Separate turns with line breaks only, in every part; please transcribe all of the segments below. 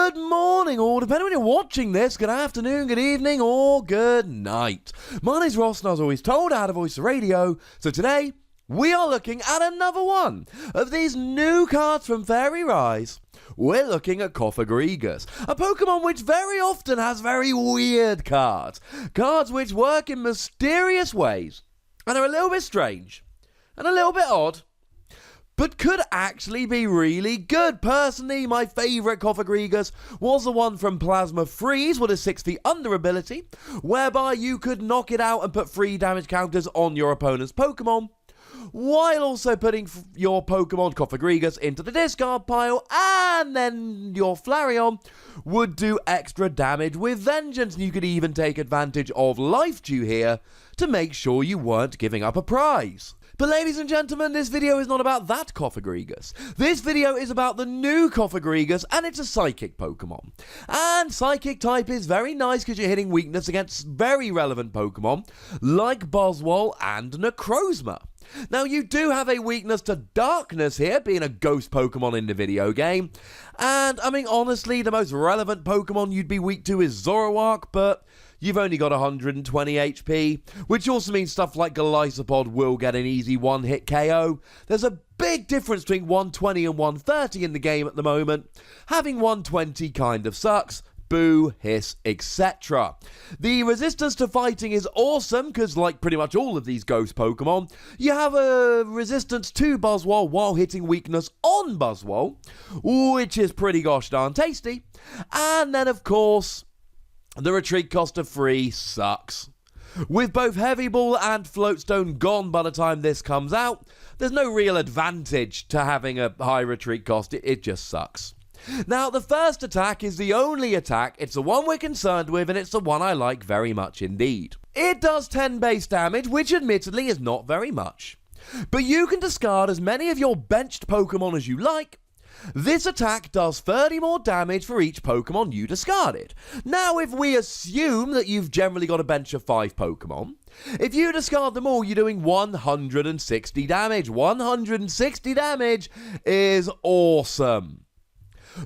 Good morning, or depending when you're watching this, good afternoon, good evening, or good night. My name's Ross, and I was always told how to voice the radio, so today we are looking at another one of these new cards from Fairy Rise. We're looking at Cofagrigus, a Pokemon which very often has very weird cards. Cards which work in mysterious ways, and are a little bit strange, and a little bit odd, but could actually be really good. Personally, my favourite Cofagrigus was the one from Plasma Freeze with a 6 feet under ability, whereby you could knock it out and put free damage counters on your opponent's Pokemon, while also putting your Pokemon Cofagrigus into the discard pile, and then your Flareon would do extra damage with vengeance. And you could even take advantage of Life Dew here to make sure you weren't giving up a prize. But ladies and gentlemen, this video is not about that Cofagrigus. This video is about the new Cofagrigus, and it's a Psychic Pokemon. And Psychic type is very nice because you're hitting weakness against very relevant Pokemon, like Buzzwole and Necrozma. Now, you do have a weakness to Darkness here, being a ghost Pokemon in the video game. And, I mean, honestly, the most relevant Pokemon you'd be weak to is Zoroark, but you've only got 120 HP, which also means stuff like Golisopod will get an easy one-hit KO. There's a big difference between 120 and 130 in the game at the moment. Having 120 kind of sucks. Boo, hiss, etc. The resistance to fighting is awesome, because like pretty much all of these ghost Pokemon, you have a resistance to Buzzwole while hitting weakness on Buzzwole, which is pretty gosh darn tasty. And then of course, the retreat cost of 3 sucks. With both Heavy Ball and Floatstone gone by the time this comes out, there's no real advantage to having a high retreat cost, it just sucks. Now, the first attack is the only attack, it's the one we're concerned with, and it's the one I like very much indeed. It does 10 base damage, which admittedly is not very much. But you can discard as many of your benched Pokemon as you like. This attack does 30 more damage for each Pokemon you discarded. Now, if we assume that you've generally got a bench of 5 Pokemon, if you discard them all, you're doing 160 damage. 160 damage is awesome,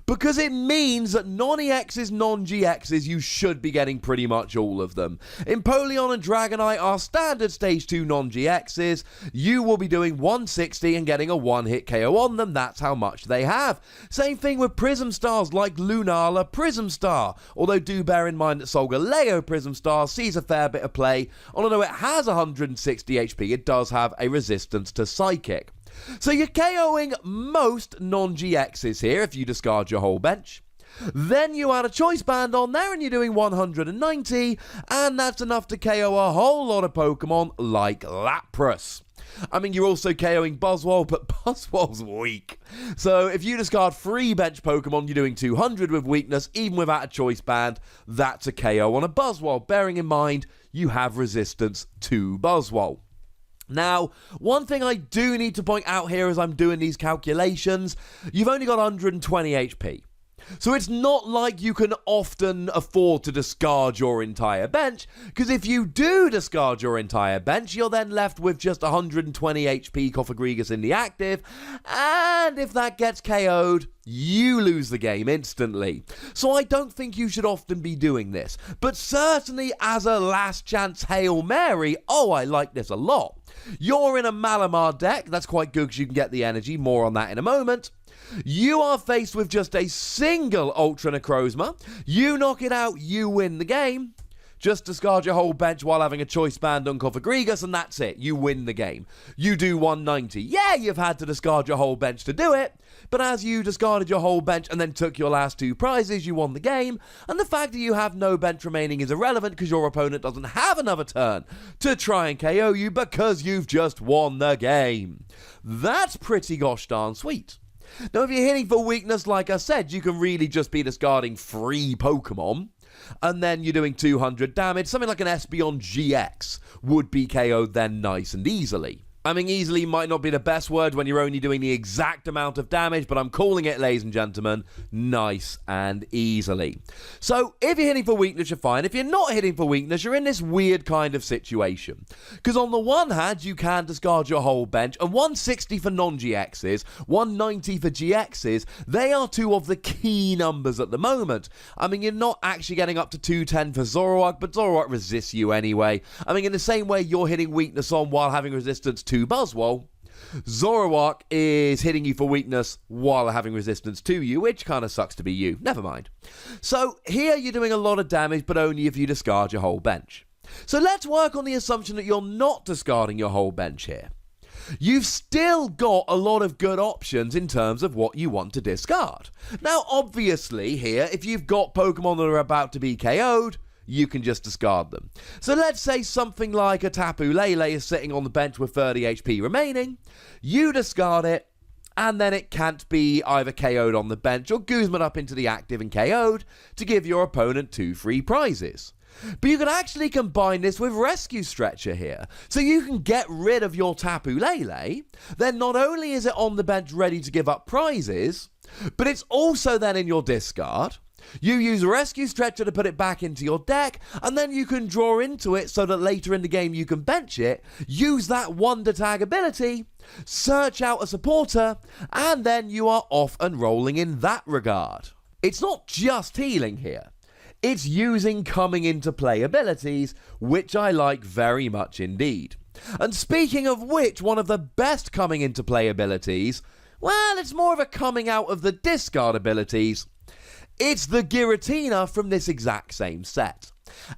because it means that non-EXs, non-GXs, you should be getting pretty much all of them. Empoleon and Dragonite are standard Stage 2 non-GXs. You will be doing 160 and getting a one-hit KO on them. That's how much they have. Same thing with Prism Stars like Lunala Prism Star. Although do bear in mind that Solgaleo Prism Star sees a fair bit of play. Although it has 160 HP, it does have a resistance to Psychic. So you're KOing most non-GXs here if you discard your whole bench. Then you add a Choice Band on there and you're doing 190, and that's enough to KO a whole lot of Pokemon like Lapras. I mean, you're also KOing Buzzwole, but Buzzwole's weak. So if you discard 3 bench Pokemon, you're doing 200 with weakness, even without a Choice Band. That's a KO on a Buzzwole, bearing in mind you have resistance to Buzzwole. Now, one thing I do need to point out here as I'm doing these calculations, you've only got 120 HP. So it's not like you can often afford to discard your entire bench, because if you do discard your entire bench, you're then left with just 120 HP Cofagrigus in the active, and if that gets KO'd, you lose the game instantly. So I don't think you should often be doing this, but certainly as a last chance Hail Mary, oh, I like this a lot. You're in a Malamar deck, that's quite good because you can get the energy, more on that in a moment. You are faced with just a single Ultra Necrozma. You knock it out, you win the game. Just discard your whole bench while having a Choice Band on Cofagrigus, and that's it. You win the game. You do 190. Yeah, you've had to discard your whole bench to do it, but as you discarded your whole bench and then took your last 2 prizes, you won the game, and the fact that you have no bench remaining is irrelevant because your opponent doesn't have another turn to try and KO you because you've just won the game. That's pretty gosh darn sweet. Now, if you're hitting for weakness, like I said, you can really just be discarding 3 Pokemon, and then you're doing 200 damage. Something like an Espeon GX would be KO'd then nice and easily. I mean, easily might not be the best word when you're only doing the exact amount of damage, but I'm calling it, ladies and gentlemen, nice and easily. So, if you're hitting for weakness, you're fine. If you're not hitting for weakness, you're in this weird kind of situation. Because on the one hand, you can discard your whole bench, and 160 for non-GXs, 190 for GXs, they are two of the key numbers at the moment. I mean, you're not actually getting up to 210 for Zoroark, but Zoroark resists you anyway. I mean, in the same way you're hitting weakness on while having resistance to Buzzwole, Zoroark is hitting you for weakness while having resistance to you, which kind of sucks to be you. Never mind. So here you're doing a lot of damage, but only if you discard your whole bench. So let's work on the assumption that you're not discarding your whole bench here. You've still got a lot of good options in terms of what you want to discard. Now, obviously here, if you've got Pokemon that are about to be KO'd, you can just discard them. So let's say something like a Tapu Lele is sitting on the bench with 30 HP remaining. You discard it, and then it can't be either KO'd on the bench or Guzman up into the active and KO'd to give your opponent 2 free prizes. But you can actually combine this with Rescue Stretcher here. So you can get rid of your Tapu Lele, then not only is it on the bench ready to give up prizes, but it's also then in your discard. You use Rescue Stretcher to put it back into your deck, and then you can draw into it so that later in the game you can bench it, use that Wonder Tag ability, search out a supporter, and then you are off and rolling in that regard. It's not just healing here. It's using coming into play abilities, which I like very much indeed. And speaking of which, one of the best coming into play abilities, well, it's more of a coming out of the discard abilities. It's the Giratina from this exact same set.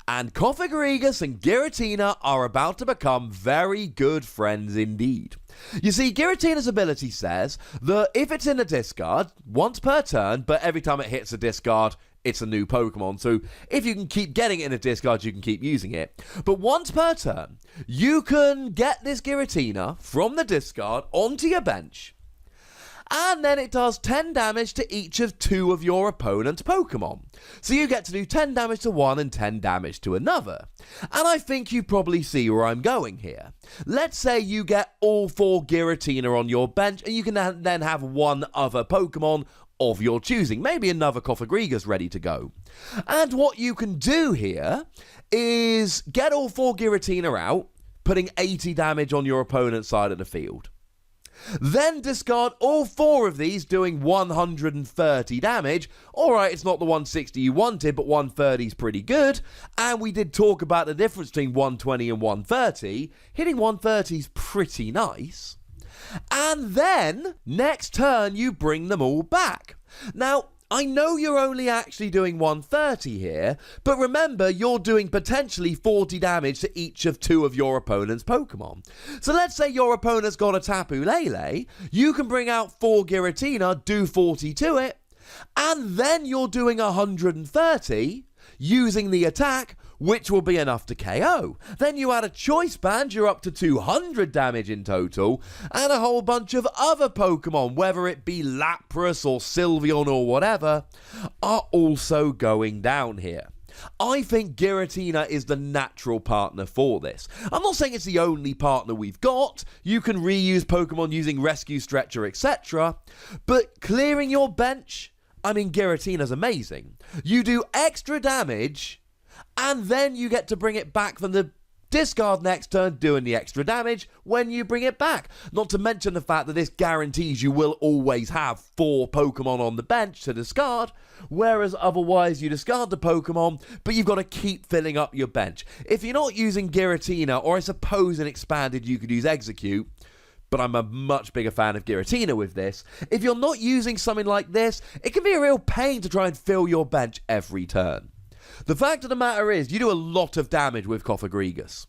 And Cofagrigus and Giratina are about to become very good friends indeed. You see, Giratina's ability says that if it's in the discard, once per turn, but every time it hits a discard, it's a new Pokemon. So if you can keep getting it in a discard, you can keep using it. But once per turn, you can get this Giratina from the discard onto your bench, and then it does 10 damage to each of 2 of your opponent's Pokemon. So you get to do 10 damage to one and 10 damage to another. And I think you probably see where I'm going here. Let's say you get all 4 Giratina on your bench, and you can then have one other Pokemon of your choosing, maybe another Cofagrigus ready to go. And what you can do here is get all 4 Giratina out, putting 80 damage on your opponent's side of the field. Then discard all 4 of these, doing 130 damage. Alright, it's not the 160 you wanted, but 130 is pretty good. And we did talk about the difference between 120 and 130. Hitting 130 is pretty nice. And then, next turn, you bring them all back. Now, I know you're only actually doing 130 here, but remember, you're doing potentially 40 damage to each of 2 of your opponent's Pokemon. So let's say your opponent's got a Tapu Lele, you can bring out 4 Giratina, do 40 to it, and then you're doing 130 using the attack, which will be enough to KO. Then you add a Choice Band, you're up to 200 damage in total, and a whole bunch of other Pokemon, whether it be Lapras or Sylveon or whatever, are also going down here. I think Giratina is the natural partner for this. I'm not saying it's the only partner we've got. You can reuse Pokemon using Rescue Stretcher, etc. But clearing your bench, I mean, Giratina's amazing. You do extra damage, and then you get to bring it back from the discard next turn, doing the extra damage when you bring it back. Not to mention the fact that this guarantees you will always have 4 Pokemon on the bench to discard, whereas otherwise you discard the Pokemon, but you've got to keep filling up your bench. If you're not using Giratina, or I suppose in Expanded you could use Execute, but I'm a much bigger fan of Giratina with this. If you're not using something like this, it can be a real pain to try and fill your bench every turn. The fact of the matter is, you do a lot of damage with Cofagrigus,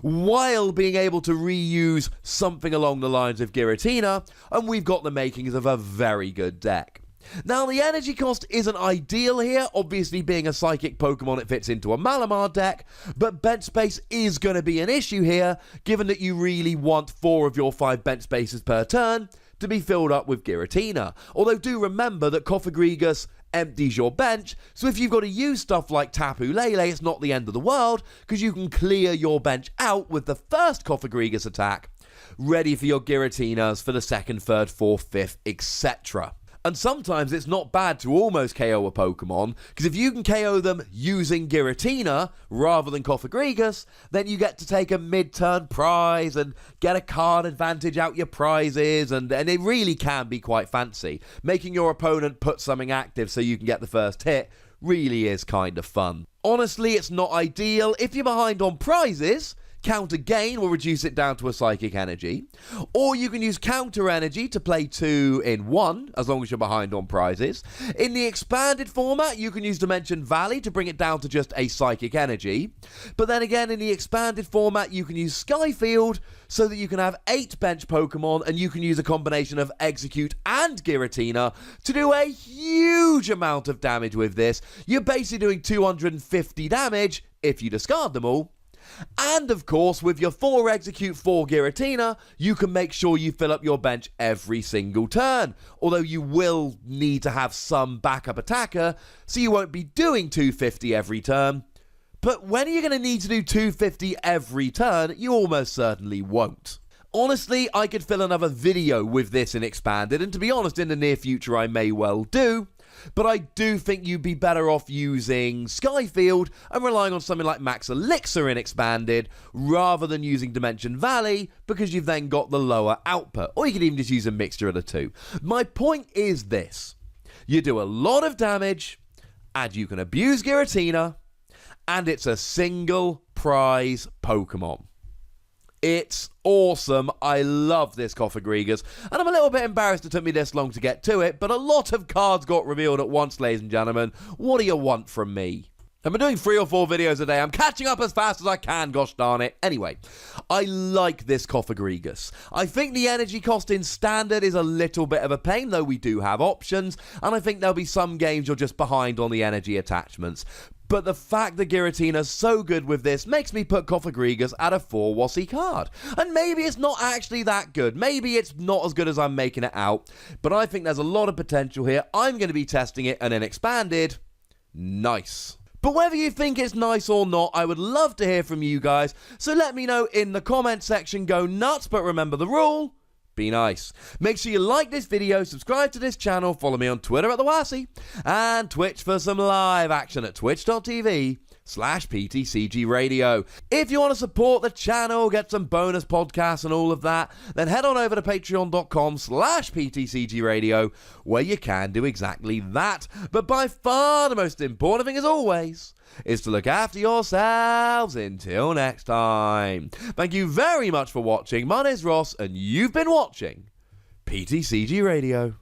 while being able to reuse something along the lines of Giratina, and we've got the makings of a very good deck. Now, the energy cost isn't ideal here, obviously being a Psychic Pokemon it fits into a Malamar deck, but bench space is going to be an issue here, given that you really want 4 of your 5 bench spaces per turn to be filled up with Giratina. Although do remember that Cofagrigus empties your bench, so if you've got to use stuff like Tapu Lele, it's not the end of the world, because you can clear your bench out with the first Cofagrigus attack, ready for your Giratinas for the 2nd, 3rd, 4th, 5th, etc. And sometimes it's not bad to almost KO a Pokemon, because if you can KO them using Giratina rather than Cofagrigus, then you get to take a mid-turn prize and get a card advantage out your prizes, and it really can be quite fancy. Making your opponent put something active so you can get the first hit really is kind of fun. Honestly, it's not ideal. If you're behind on prizes, Counter Gain will reduce it down to a Psychic Energy, or you can use Counter Energy to play 2 in 1, as long as you're behind on prizes. In the expanded format, you can use Dimension Valley to bring it down to just a Psychic Energy, but then again, in the expanded format, you can use Skyfield so that you can have 8 bench Pokemon, and you can use a combination of Execute and Giratina to do a huge amount of damage with this. You're basically doing 250 damage if you discard them all. And of course, with your 4 Execute, 4 Giratina, you can make sure you fill up your bench every single turn. Although you will need to have some backup attacker, so you won't be doing 250 every turn. But when are you going to need to do 250 every turn? You almost certainly won't. Honestly, I could fill another video with this in Expanded, and to be honest, in the near future I may well do. But I do think you'd be better off using Skyfield and relying on something like Max Elixir in Expanded rather than using Dimension Valley, because you've then got the lower output. Or you could even just use a mixture of the two. My point is this. You do a lot of damage, and you can abuse Giratina, and it's a single prize Pokemon. It's awesome. I love this Cofagrigus, and I'm a little bit embarrassed it took me this long to get to it, but a lot of cards got revealed at once, ladies and gentlemen. What do you want from me? I've been doing 3 or 4 videos a day. I'm catching up as fast as I can, gosh darn it. Anyway, I like this Cofagrigus. I think the energy cost in Standard is a little bit of a pain, though we do have options, and I think there'll be some games you're just behind on the energy attachments. But the fact that Giratina's so good with this makes me put Cofagrigus at a 4 WOSY card. And maybe it's not actually that good. Maybe it's not as good as I'm making it out. But I think there's a lot of potential here. I'm going to be testing it, and then Expanded, nice. But whether you think it's nice or not, I would love to hear from you guys. So let me know in the comment section. Go nuts, but remember the rule. Be nice. Make sure you like this video, subscribe to this channel, follow me on Twitter at TheWassy, and Twitch for some live action at twitch.tv/PTCGRadio. If you want to support the channel, get some bonus podcasts and all of that, then head on over to patreon.com/PTCGRadio, where you can do exactly that. But by far the most important thing, as always, is to look after yourselves. Until next time. Thank you very much for watching. My name's Ross, and you've been watching PTCG Radio.